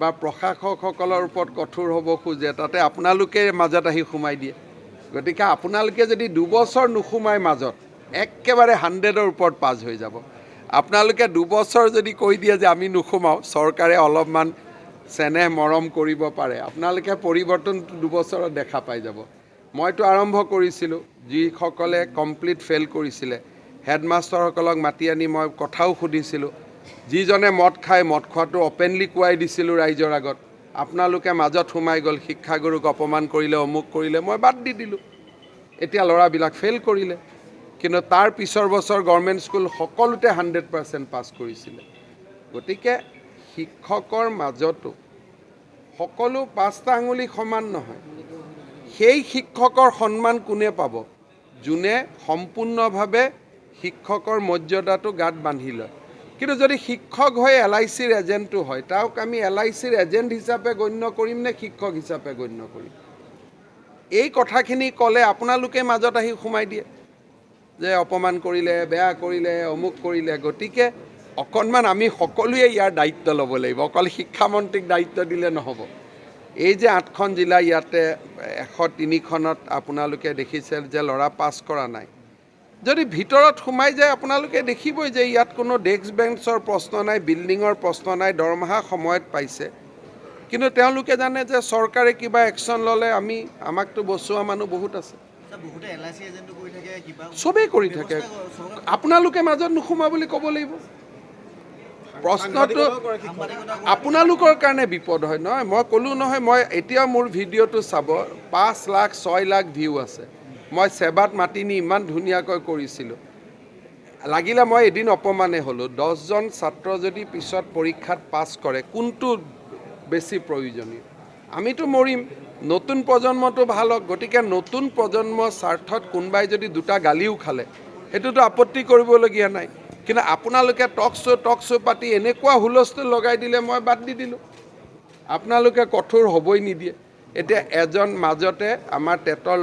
বা প্ৰশাসকসকলৰ ওপৰত কঠোৰ হ'ব খোজে তাতে আপোনালোকে মাজত আহি সোমাই দিয়ে গতিকে আপোনালোকে যদি 2 বছৰ নোসোমাই মাজত একেবাৰে 100ৰ ওপৰত পাছ হৈ যাব আপোনালোকে 2 বছৰ যদি কৈ দিয়ে যে আমি নোসোমাওঁ চৰকাৰে অলপমান চেনেহ মৰম কৰিব পাৰে আপোনালোকে পৰিৱৰ্তন 2 বছৰত দেখা পাই যাব মইতো আৰম্ভ কৰিছিলোঁ যিসকলে কমপ্লিট ফেইল কৰিছিলে হেডমাষ্টাৰসকলক মাতি আনি মই কথাও সুধিছিলোঁ যিজনে মদ খায় মদ খোৱাটো অপেনলি কোৱাই দিছিলোঁ ৰাইজৰ আগত আপোনালোকে মাজত সোমাই গ'ল শিক্ষাগুৰুক অপমান কৰিলে অমুক কৰিলে মই বাদ দি দিলোঁ এতিয়া ল'ৰাবিলাক ফেইল কৰিলে কিন্তু তাৰ পিছৰ বছৰ গভৰ্ণমেণ্ট স্কুল সকলোতে 100% পাছ কৰিছিলে গতিকে শিক্ষকৰ মাজতো সকলো 5টা আঙুলি সমান নহয় সেই শিক্ষকৰ সন্মান কোনে পাব যোনে সম্পূৰ্ণভাৱে শিক্ষকৰ মৰ্যাদাটো গাত বান্ধি লয় কিন্তু যদি শিক্ষক হৈ LICৰ এজেণ্টটো হয় তাক আমি LICৰ এজেণ্ট হিচাপে গণ্য কৰিম নে শিক্ষক হিচাপে গণ্য কৰিম এই কথাখিনি ক'লে আপোনালোকে মাজত আহি সোমাই দিয়ে যে অপমান কৰিলে বেয়া কৰিলে অমুক কৰিলে গতিকে অকণমান আমি সকলোৱে ইয়াৰ দায়িত্ব ল'ব লাগিব অকল শিক্ষামন্ত্ৰীক দায়িত্ব দিলে নহ'ব এই যে 8খন জিলা ইয়াতে 103খনত আপোনালোকে দেখিছে যে ল'ৰা পাছ কৰা নাই যদি ভিতৰত সোমাই যায় আপোনালোকে দেখিবই যে ইয়াত কোনো ডেস্ক বেঞ্চৰ প্ৰশ্ন নাই বিল্ডিঙৰ প্ৰশ্ন নাই দৰমহা সময়ত পাইছে কিন্তু তেওঁলোকে জানে যে চৰকাৰে কিবা একশ্যন ল'লে আমাকতো বচোৱা মানুহ বহুত আছে চবেই কৰি থাকে আপোনালোকে মাজত নোসোমা বুলি ক'ব লাগিব প্ৰশ্নটো আপোনালোকৰ কাৰণে বিপদ হয় নহয় মই ক'লোঁ নহয় মই এতিয়া মোৰ ভিডিঅ'টো চাব 5 লাখ 6 লাখ ভিউ আছে মই সেৱাত মাতি নি ইমান ধুনীয়াকৈ কৰিছিলোঁ লাগিলে মই এদিন অপমানে হ'লোঁ 10জন ছাত্ৰ যদি পিছত পৰীক্ষাত পাছ কৰে কোনটো বেছি প্ৰয়োজনীয় আমিতো মৰিম নতুন প্ৰজন্মটো ভাল হওক গতিকে নতুন প্ৰজন্মৰ স্বাৰ্থত কোনোবাই যদি 2টা গালিও খালে সেইটোতো আপত্তি কৰিবলগীয়া নাই কিন্তু আপোনালোকে টক শ্ব' পাতি এনেকুৱা হুলস্থুল লগাই দিলে মই বাদ দি দিলোঁ আপোনালোকে কঠোৰ হ'বই নিদিয়ে এতিয়া এজন মাজতে আমাৰ টেটৰ